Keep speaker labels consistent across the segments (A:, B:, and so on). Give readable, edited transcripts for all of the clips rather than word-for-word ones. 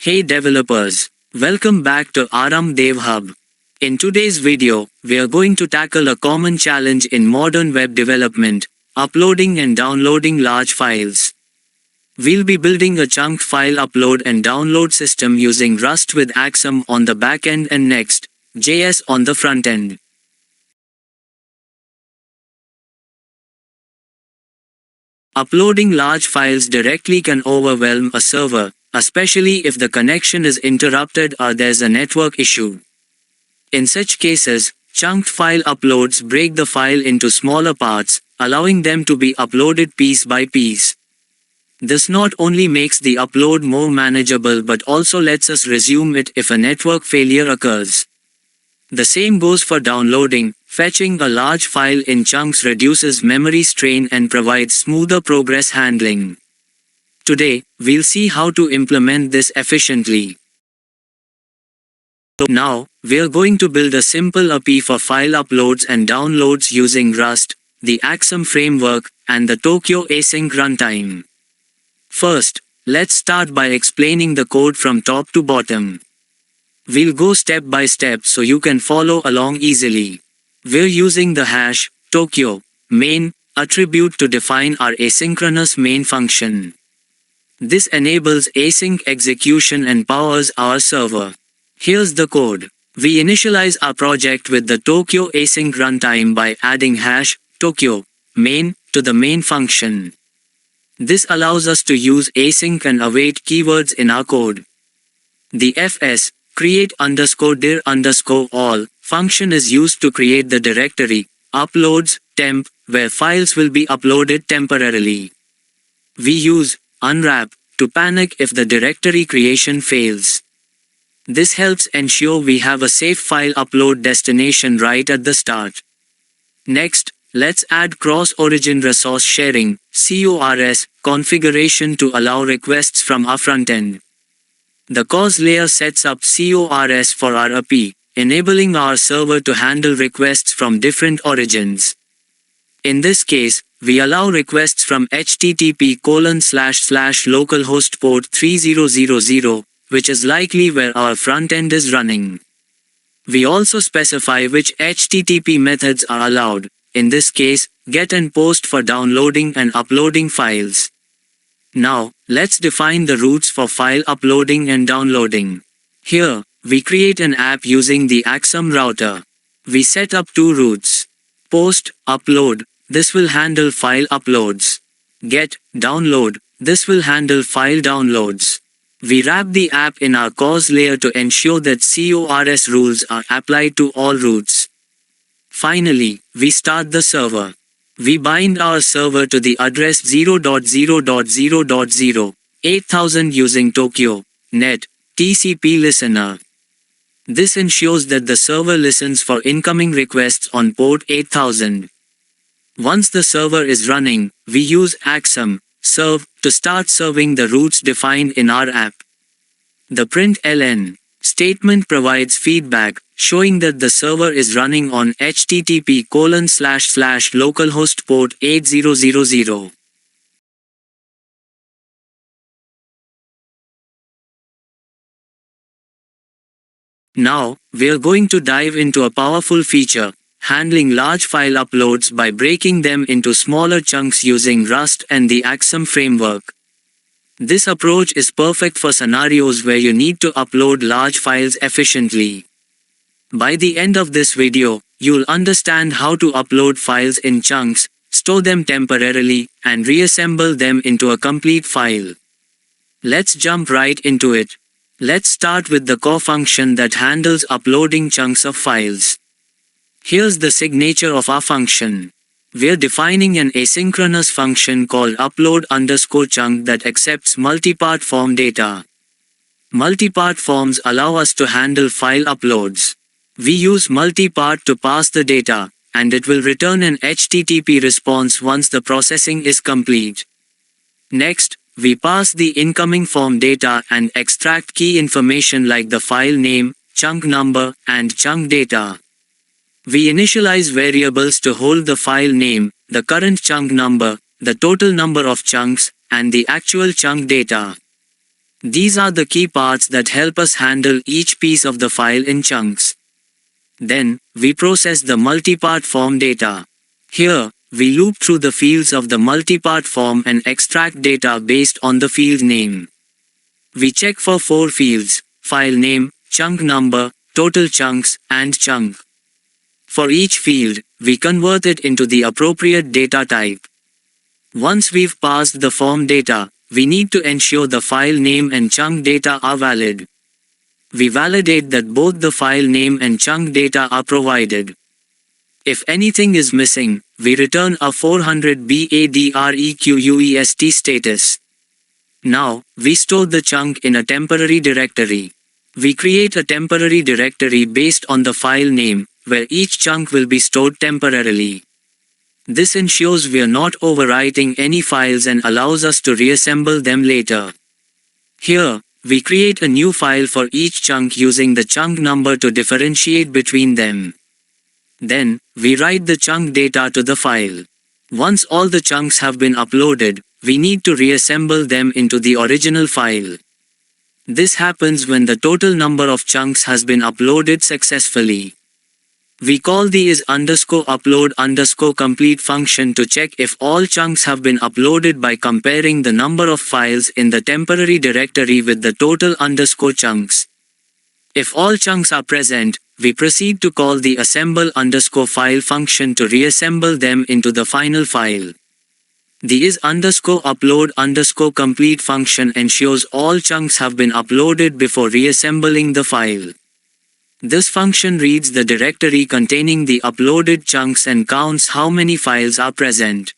A: Hey developers, welcome back to Aram Dev Hub. In today's video, we are going to tackle a common challenge in modern web development, uploading and downloading large files. We'll be building a chunked file upload and download system using Rust with Aksum on the backend and Next.js on the front end. Uploading large files directly can overwhelm a server, especially if the connection is interrupted or there's a network issue. In such cases, chunked file uploads break the file into smaller parts, allowing them to be uploaded piece by piece. This not only makes the upload more manageable but also lets us resume it if a network failure occurs. The same goes for downloading. Fetching a large file in chunks reduces memory strain and provides smoother progress handling. Today, we'll see how to implement this efficiently. Now, we're going to build a simple API for file uploads and downloads using Rust, the Aksum framework, and the Tokio async runtime. First, let's start by explaining the code from top to bottom. We'll go step by step so you can follow along easily. We're using the hash Tokio main attribute to define our asynchronous main function. This enables async execution and powers our server. Here's the code. We initialize our project with the Tokio async runtime by adding hash Tokio main to the main function. This allows us to use async and await keywords in our code. The fs create_dir_all function is used to create the directory uploads temp where files will be uploaded temporarily. We use unwrap to panic if the directory creation fails. This helps ensure we have a safe file upload destination right at the start. Next, let's add cross-origin resource sharing (CORS) configuration to allow requests from our frontend. The CORS layer sets up CORS for our API, enabling our server to handle requests from different origins. In this case, we allow requests from http://localhost port 3000, which is likely where our frontend is running. We also specify which HTTP methods are allowed, in this case, get and post for downloading and uploading files. Now, let's define the routes for file uploading and downloading. Here, we create an app using the Aksum router. We set up two routes. Post, upload, this will handle file uploads. Get, download, this will handle file downloads. We wrap the app in our CORS layer to ensure that CORS rules are applied to all routes. Finally, we start the server. We bind our server to the address 0.0.0.0 8000 using Tokio Net TCP listener. This ensures that the server listens for incoming requests on port 8000. Once the server is running, we use Aksum serve to start serving the routes defined in our app. The println statement provides feedback, showing that the server is running on http://localhost port 8000. Now, we're going to dive into a powerful feature, handling large file uploads by breaking them into smaller chunks using Rust and the Aksum framework. This approach is perfect for scenarios where you need to upload large files efficiently. By the end of this video, you'll understand how to upload files in chunks, store them temporarily, and reassemble them into a complete file. Let's jump right into it. Let's start with the core function that handles uploading chunks of files. Here's the signature of our function. We're defining an asynchronous function called upload_chunk that accepts multipart form data. Multipart forms allow us to handle file uploads. We use multipart to pass the data, and it will return an HTTP response once the processing is complete. Next, we pass the incoming form data and extract key information like the file name, chunk number, and chunk data. We initialize variables to hold the file name, the current chunk number, the total number of chunks, and the actual chunk data. These are the key parts that help us handle each piece of the file in chunks. Then, we process the multi-part form data. Here, we loop through the fields of the multi-part form and extract data based on the field name. We check for 4 fields: file name, chunk number, total chunks, and chunk. For each field, we convert it into the appropriate data type. Once we've parsed the form data, we need to ensure the file name and chunk data are valid. We validate that both the file name and chunk data are provided. If anything is missing, we return a 400 BADREQUEST status. Now, we store the chunk in a temporary directory. We create a temporary directory based on the file name, where each chunk will be stored temporarily. This ensures we are not overwriting any files and allows us to reassemble them later. Here, we create a new file for each chunk using the chunk number to differentiate between them. Then, we write the chunk data to the file. Once all the chunks have been uploaded, we need to reassemble them into the original file. This happens when the total number of chunks has been uploaded successfully. We call the is_upload_complete function to check if all chunks have been uploaded by comparing the number of files in the temporary directory with the total _chunks. If all chunks are present, we proceed to call the assemble_file function to reassemble them into the final file. The is_upload_complete function ensures all chunks have been uploaded before reassembling the file. This function reads the directory containing the uploaded chunks and counts how many files are present.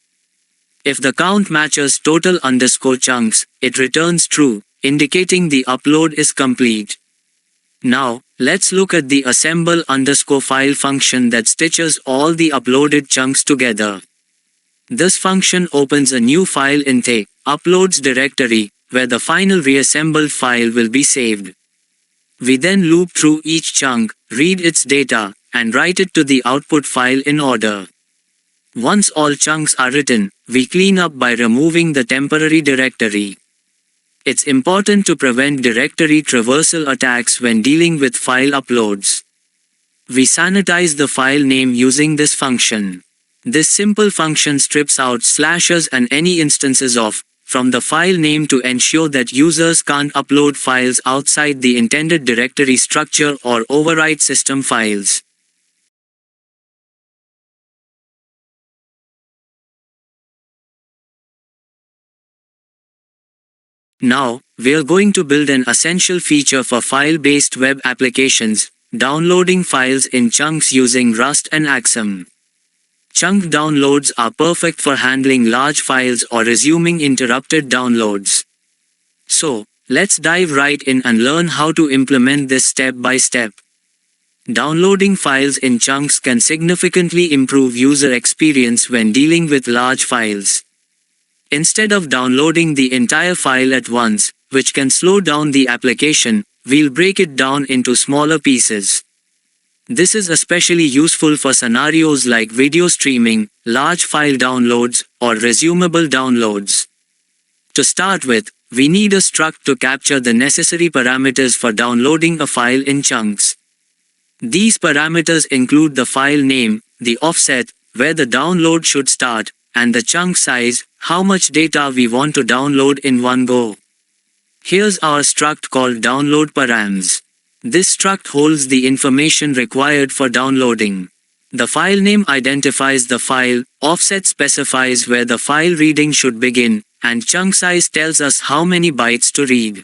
A: If the count matches total _chunks, it returns true, indicating the upload is complete. Now, let's look at the assemble_file function that stitches all the uploaded chunks together. This function opens a new file in the uploads directory, where the final reassembled file will be saved. We then loop through each chunk, read its data, and write it to the output file in order. Once all chunks are written, we clean up by removing the temporary directory. It's important to prevent directory traversal attacks when dealing with file uploads. We sanitize the file name using this function. This simple function strips out slashes and any instances of from the file name to ensure that users can't upload files outside the intended directory structure or overwrite system files. Now, we're going to build an essential feature for file-based web applications, downloading files in chunks using Rust and Axiom. Chunk downloads are perfect for handling large files or resuming interrupted downloads. So, let's dive right in and learn how to implement this step by step. Downloading files in chunks can significantly improve user experience when dealing with large files. Instead of downloading the entire file at once, which can slow down the application, we'll break it down into smaller pieces. This is especially useful for scenarios like video streaming, large file downloads, or resumable downloads. To start with, we need a struct to capture the necessary parameters for downloading a file in chunks. These parameters include the file name, the offset, where the download should start, and the chunk size, how much data we want to download in one go. Here's our struct called download_params. This struct holds the information required for downloading. The file name identifies the file, offset specifies where the file reading should begin, and chunk size tells us how many bytes to read.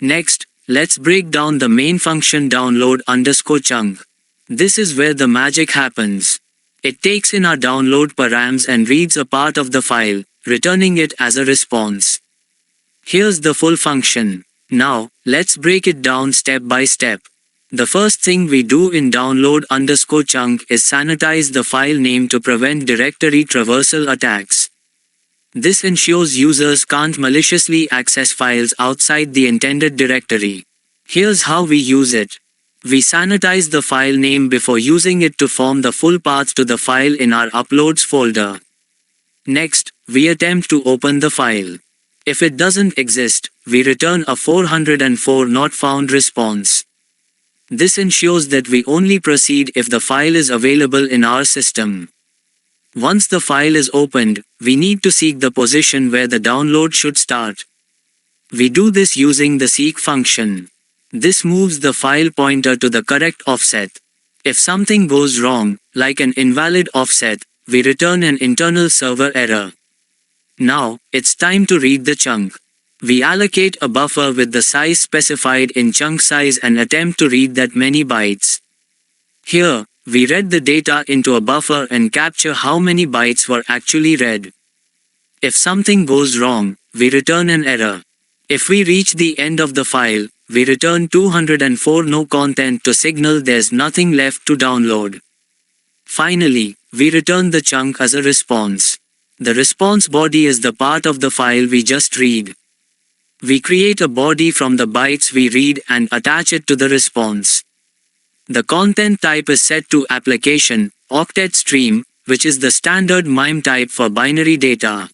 A: Next, let's break down the main function download_chunk. This is where the magic happens. It takes in our download params and reads a part of the file, returning it as a response. Here's the full function. Now, let's break it down step by step. The first thing we do in download_chunk is sanitize the file name to prevent directory traversal attacks. This ensures users can't maliciously access files outside the intended directory. Here's how we use it. We sanitize the file name before using it to form the full path to the file in our Uploads folder. Next, we attempt to open the file. If it doesn't exist, we return a 404 not found response. This ensures that we only proceed if the file is available in our system. Once the file is opened, we need to seek the position where the download should start. We do this using the seek function. This moves the file pointer to the correct offset. If something goes wrong, like an invalid offset, we return an internal server error. Now, it's time to read the chunk. We allocate a buffer with the size specified in chunk size and attempt to read that many bytes. Here, we read the data into a buffer and capture how many bytes were actually read. If something goes wrong, we return an error. If we reach the end of the file, we return 204 no content to signal there's nothing left to download. Finally, we return the chunk as a response. The response body is the part of the file we just read. We create a body from the bytes we read and attach it to the response. The content type is set to application, octet stream, which is the standard MIME type for binary data.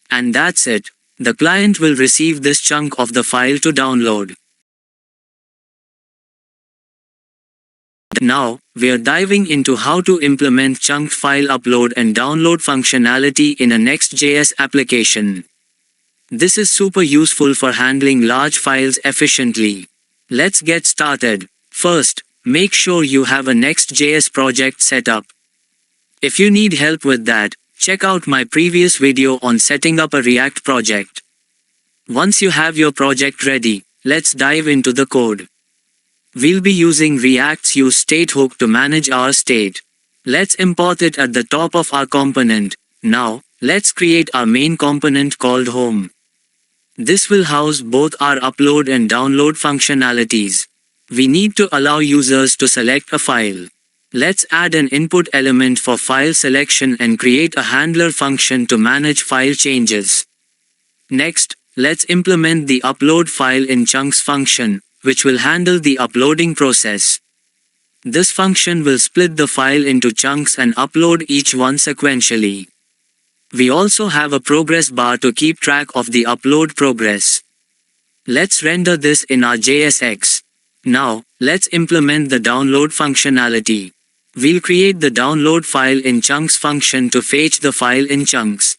A: And that's it. The client will receive this chunk of the file to download. Now, we're diving into how to implement chunked file upload and download functionality in a Next.js application. This is super useful for handling large files efficiently. Let's get started. First, make sure you have a Next.js project set up. If you need help with that, check out my previous video on setting up a React project. Once you have your project ready, let's dive into the code. We'll be using React's useStateHook to manage our state. Let's import it at the top of our component. Now, let's create our main component called Home. This will house both our upload and download functionalities. We need to allow users to select a file. Let's add an input element for file selection and create a handler function to manage file changes. Next, let's implement the upload file in chunks function, which will handle the uploading process. This function will split the file into chunks and upload each one sequentially. We also have a progress bar to keep track of the upload progress. Let's render this in our JSX. Now, let's implement the download functionality. We'll create the download file in chunks function to fetch the file in chunks.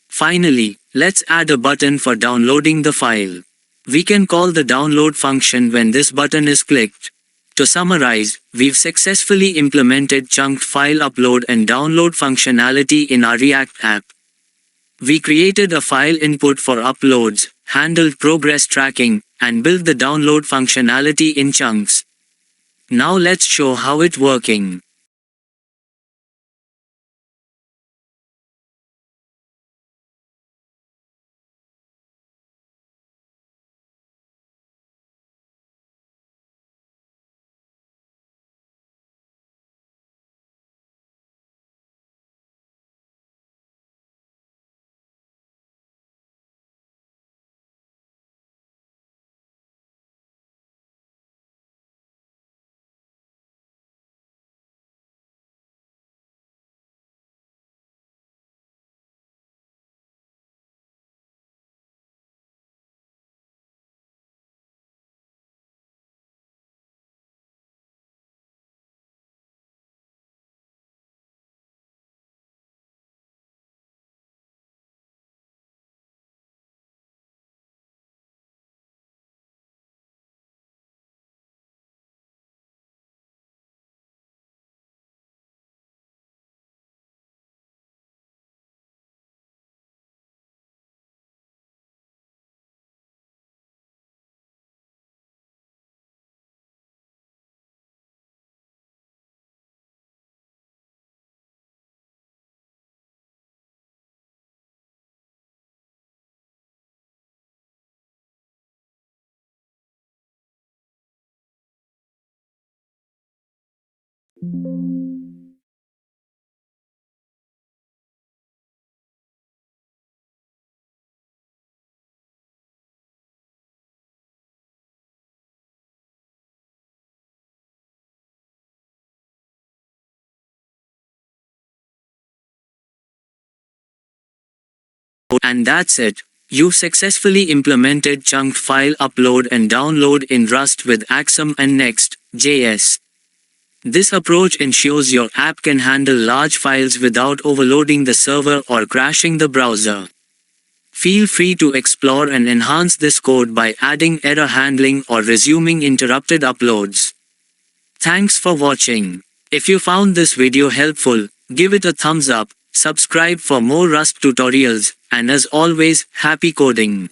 A: Finally, let's add a button for downloading the file. We can call the download function when this button is clicked. To summarize, we've successfully implemented chunked file upload and download functionality in our React app. We created a file input for uploads, handled progress tracking, and built the download functionality in chunks. Now let's show how it's working. And that's it. You've successfully implemented chunked file upload and download in Rust with Axum and Next.js. This approach ensures your app can handle large files without overloading the server or crashing the browser. Feel free to explore and enhance this code by adding error handling or resuming interrupted uploads. Thanks for watching. If you found this video helpful, give it a thumbs up, subscribe for more Rust tutorials, and as always, happy coding.